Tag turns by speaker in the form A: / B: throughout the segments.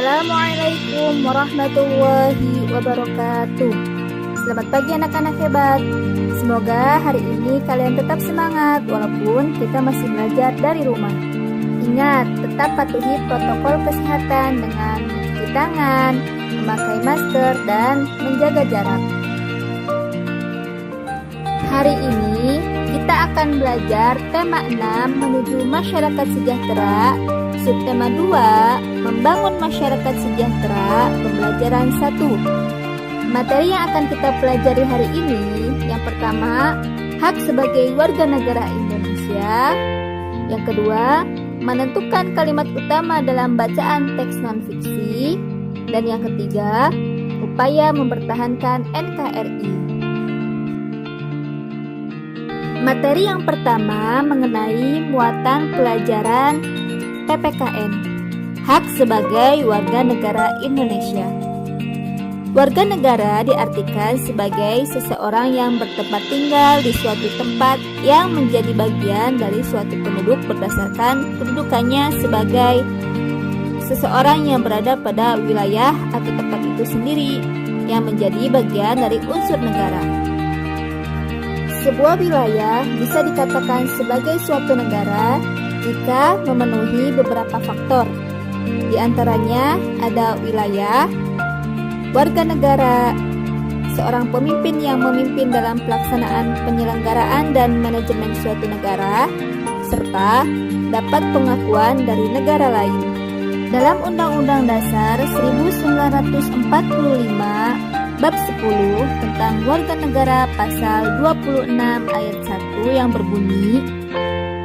A: Assalamualaikum warahmatullahi wabarakatuh. Selamat pagi anak-anak hebat. Semoga hari ini kalian tetap semangat walaupun kita masih belajar dari rumah. Ingat, tetap patuhi protokol kesehatan dengan mencuci tangan, memakai masker, dan menjaga jarak. Hari ini kita akan belajar tema 6 menuju masyarakat sejahtera. Subtema 2, membangun masyarakat sejahtera, pembelajaran 1. Materi yang akan kita pelajari hari ini, yang pertama, hak sebagai warga negara Indonesia. Yang kedua, menentukan kalimat utama dalam bacaan teks non-fiksi. Dan yang ketiga, upaya mempertahankan NKRI. Materi yang pertama mengenai muatan pelajaran PPKN, hak sebagai warga negara Indonesia. Warga negara diartikan sebagai seseorang yang bertempat tinggal di suatu tempat yang menjadi bagian dari suatu penduduk berdasarkan kedudukannya sebagai seseorang yang berada pada wilayah atau tempat itu sendiri yang menjadi bagian dari unsur negara. Sebuah wilayah bisa dikatakan sebagai suatu negara jika memenuhi beberapa faktor. Di antaranya ada wilayah, warga negara, seorang pemimpin yang memimpin dalam pelaksanaan penyelenggaraan dan manajemen suatu negara, serta dapat pengakuan dari negara lain. Dalam Undang-Undang Dasar 1945 Bab 10 tentang warga negara pasal 26 ayat 1 yang berbunyi,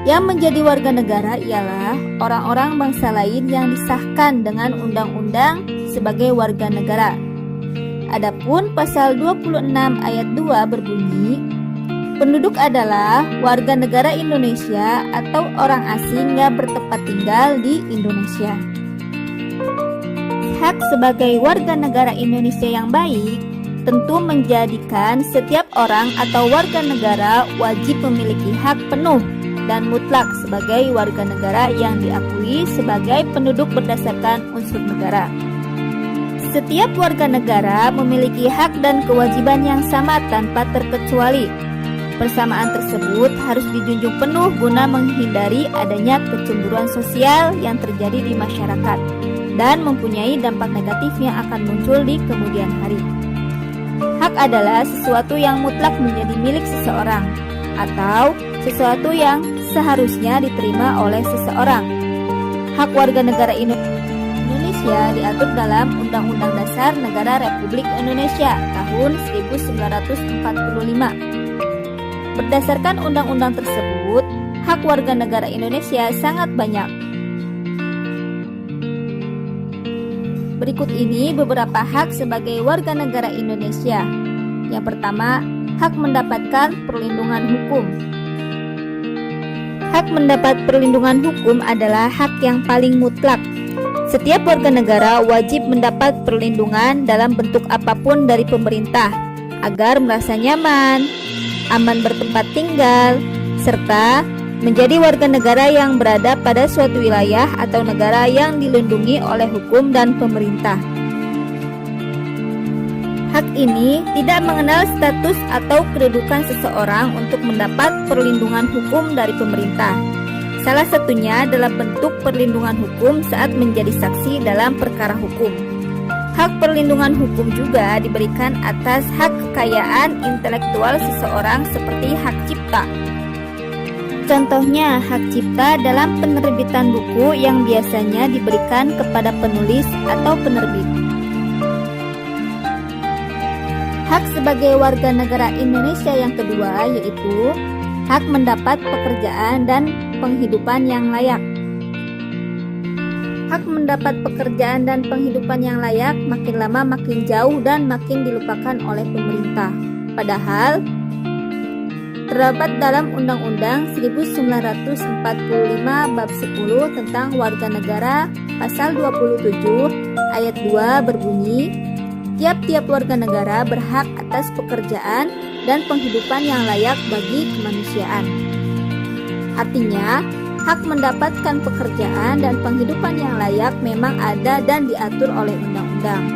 A: yang menjadi warga negara ialah orang-orang bangsa lain yang disahkan dengan undang-undang sebagai warga negara. Adapun pasal 26 ayat 2 berbunyi, penduduk adalah warga negara Indonesia atau orang asing yang bertempat tinggal di Indonesia. Hak sebagai warga negara Indonesia yang baik tentu menjadikan setiap orang atau warga negara wajib memiliki hak penuh dan mutlak sebagai warga negara yang diakui sebagai penduduk berdasarkan unsur negara. Setiap warga negara memiliki hak dan kewajiban yang sama tanpa terkecuali. Persamaan tersebut harus dijunjung penuh guna menghindari adanya kecemburuan sosial yang terjadi di masyarakat dan mempunyai dampak negatif yang akan muncul di kemudian hari. Hak adalah sesuatu yang mutlak menjadi milik seseorang atau sesuatu yang seharusnya diterima oleh seseorang. Hak warga negara Indonesia diatur dalam Undang-Undang Dasar Negara Republik Indonesia tahun 1945. Berdasarkan undang-undang tersebut, hak warga negara Indonesia sangat banyak. Berikut ini beberapa hak sebagai warga negara Indonesia. Yang pertama, hak mendapatkan perlindungan hukum. Hak mendapat perlindungan hukum adalah hak yang paling mutlak. Setiap warga negara wajib mendapat perlindungan dalam bentuk apapun dari pemerintah agar merasa nyaman, aman bertempat tinggal, serta menjadi warga negara yang berada pada suatu wilayah atau negara yang dilindungi oleh hukum dan pemerintah. Hak ini tidak mengenal status atau kedudukan seseorang untuk mendapat perlindungan hukum dari pemerintah. Salah satunya dalam bentuk perlindungan hukum saat menjadi saksi dalam perkara hukum. Hak perlindungan hukum juga diberikan atas hak kekayaan intelektual seseorang seperti hak cipta. Contohnya, hak cipta dalam penerbitan buku yang biasanya diberikan kepada penulis atau penerbit. Hak sebagai warga negara Indonesia yang kedua yaitu hak mendapat pekerjaan dan penghidupan yang layak. Hak mendapat pekerjaan dan penghidupan yang layak makin lama makin jauh dan makin dilupakan oleh pemerintah. Padahal terdapat dalam Undang-Undang 1945 Bab 10 tentang warga negara pasal 27 ayat 2 berbunyi, tiap-tiap warga negara berhak atas pekerjaan dan penghidupan yang layak bagi kemanusiaan. Artinya, hak mendapatkan pekerjaan dan penghidupan yang layak memang ada dan diatur oleh undang-undang.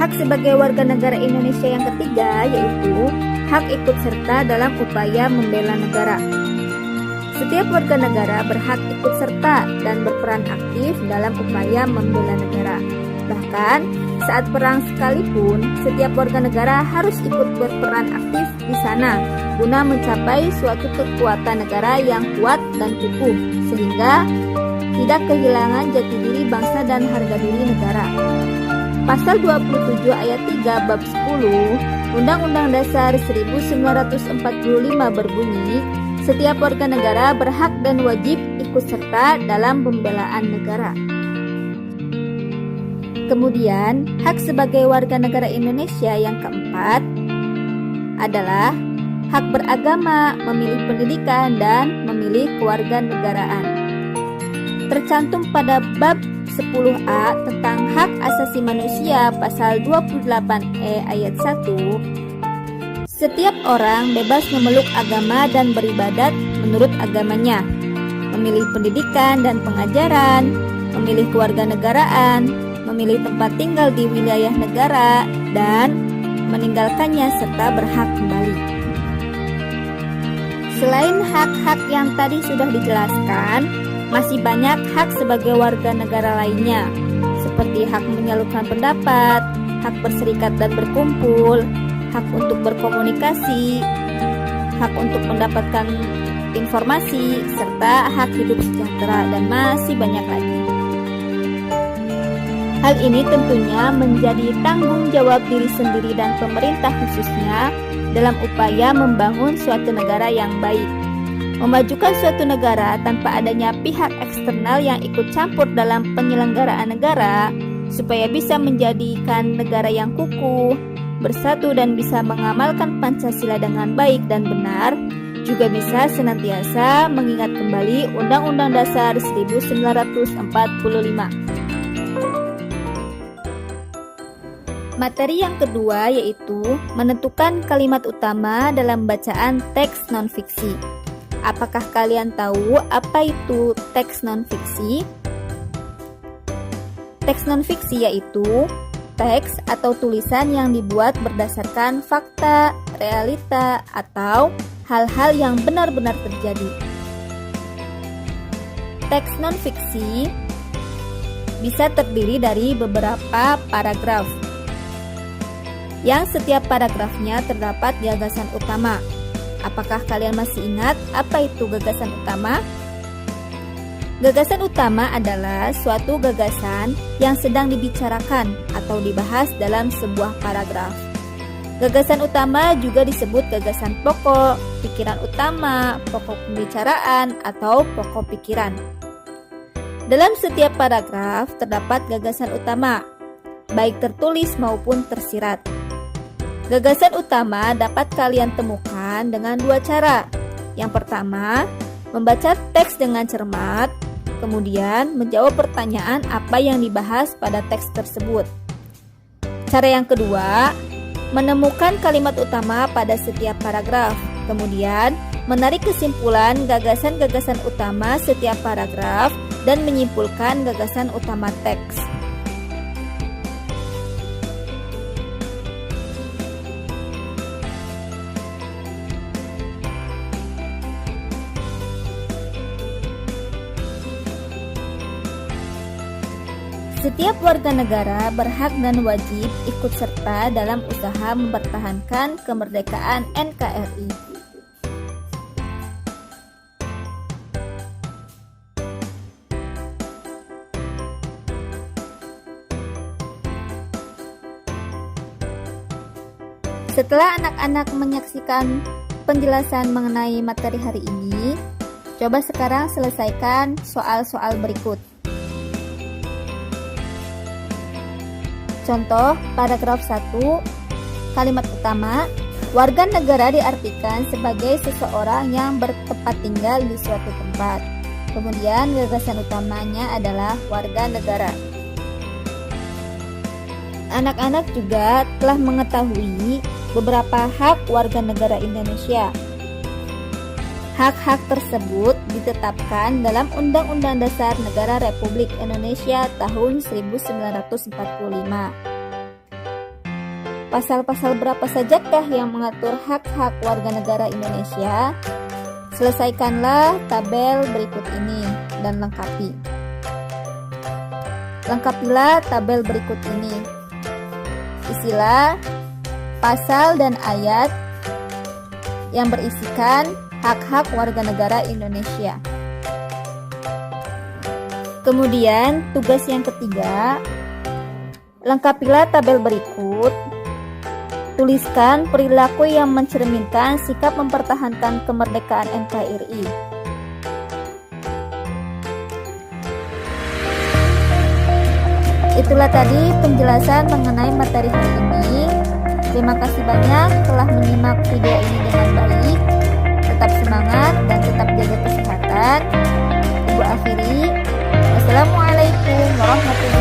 A: Hak sebagai warga negara Indonesia yang ketiga yaitu hak ikut serta dalam upaya membela negara. Setiap warga negara berhak ikut serta dan berperan aktif dalam upaya membela negara. Bahkan, saat perang sekalipun, setiap warga negara harus ikut berperan aktif di sana guna mencapai suatu kekuatan negara yang kuat dan kukuh, sehingga tidak kehilangan jati diri bangsa dan harga diri negara. Pasal 27 ayat 3 bab 10 Undang-Undang Dasar 1945 berbunyi, setiap warga negara berhak dan wajib ikut serta dalam pembelaan negara. Kemudian, hak sebagai warga negara Indonesia yang keempat adalah hak beragama, memilih pendidikan, dan memilih kewarganegaraan. Tercantum pada bab 10A tentang hak asasi manusia pasal 28E ayat 1, setiap orang bebas memeluk agama dan beribadat menurut agamanya, memilih pendidikan dan pengajaran, memilih kewarganegaraan, memilih tempat tinggal di wilayah negara, dan meninggalkannya serta berhak kembali. Selain hak-hak yang tadi sudah dijelaskan, masih banyak hak sebagai warga negara lainnya, seperti hak menyalurkan pendapat, hak berserikat dan berkumpul, hak untuk berkomunikasi, hak untuk mendapatkan informasi, serta hak hidup sejahtera, dan masih banyak lagi. Hal ini tentunya menjadi tanggung jawab diri sendiri dan pemerintah khususnya dalam upaya membangun suatu negara yang baik. Memajukan suatu negara tanpa adanya pihak eksternal yang ikut campur dalam penyelenggaraan negara, supaya bisa menjadikan negara yang kukuh, bersatu dan bisa mengamalkan Pancasila dengan baik dan benar, juga bisa senantiasa mengingat kembali Undang-Undang Dasar 1945. Materi yang kedua yaitu menentukan kalimat utama dalam bacaan teks non-fiksi. Apakah kalian tahu apa itu teks non-fiksi? Teks non-fiksi yaitu teks atau tulisan yang dibuat berdasarkan fakta, realita, atau hal-hal yang benar-benar terjadi. Teks non-fiksi bisa terdiri dari beberapa paragraf, yang setiap paragrafnya terdapat gagasan utama. Apakah kalian masih ingat apa itu gagasan utama? Gagasan utama adalah suatu gagasan yang sedang dibicarakan atau dibahas dalam sebuah paragraf. Gagasan utama juga disebut gagasan pokok, pikiran utama, pokok pembicaraan, atau pokok pikiran. Dalam setiap paragraf terdapat gagasan utama, baik tertulis maupun tersirat. Gagasan utama dapat kalian temukan dengan dua cara. Yang pertama, membaca teks dengan cermat, kemudian menjawab pertanyaan apa yang dibahas pada teks tersebut. Cara yang kedua, menemukan kalimat utama pada setiap paragraf, kemudian menarik kesimpulan gagasan-gagasan utama setiap paragraf dan menyimpulkan gagasan utama teks. Setiap warga negara berhak dan wajib ikut serta dalam usaha mempertahankan kemerdekaan NKRI. Setelah anak-anak menyaksikan penjelasan mengenai materi hari ini, coba sekarang selesaikan soal-soal berikut. Contoh, paragraf 1, kalimat utama, warga negara diartikan sebagai seseorang yang bertempat tinggal di suatu tempat. Kemudian gagasan utamanya adalah warga negara. Anak-anak juga telah mengetahui beberapa hak warga negara Indonesia. Hak-hak tersebut ditetapkan dalam Undang-Undang Dasar Negara Republik Indonesia tahun 1945. Pasal-pasal berapa sajakah yang mengatur hak-hak warga negara Indonesia? Selesaikanlah tabel berikut ini dan lengkapi. Lengkapilah tabel berikut ini. Isilah pasal dan ayat yang berisikan hak-hak warga negara Indonesia. Kemudian, tugas yang ketiga, lengkapilah tabel berikut. Tuliskan perilaku yang mencerminkan sikap mempertahankan kemerdekaan NKRI. Itulah tadi penjelasan mengenai materi hari ini. Terima kasih banyak telah menyimak video ini dengan baik. Tetap semangat dan tetap jaga kesehatan. Ibu akhiri. Wassalamualaikum warahmatullahi wabarakatuh.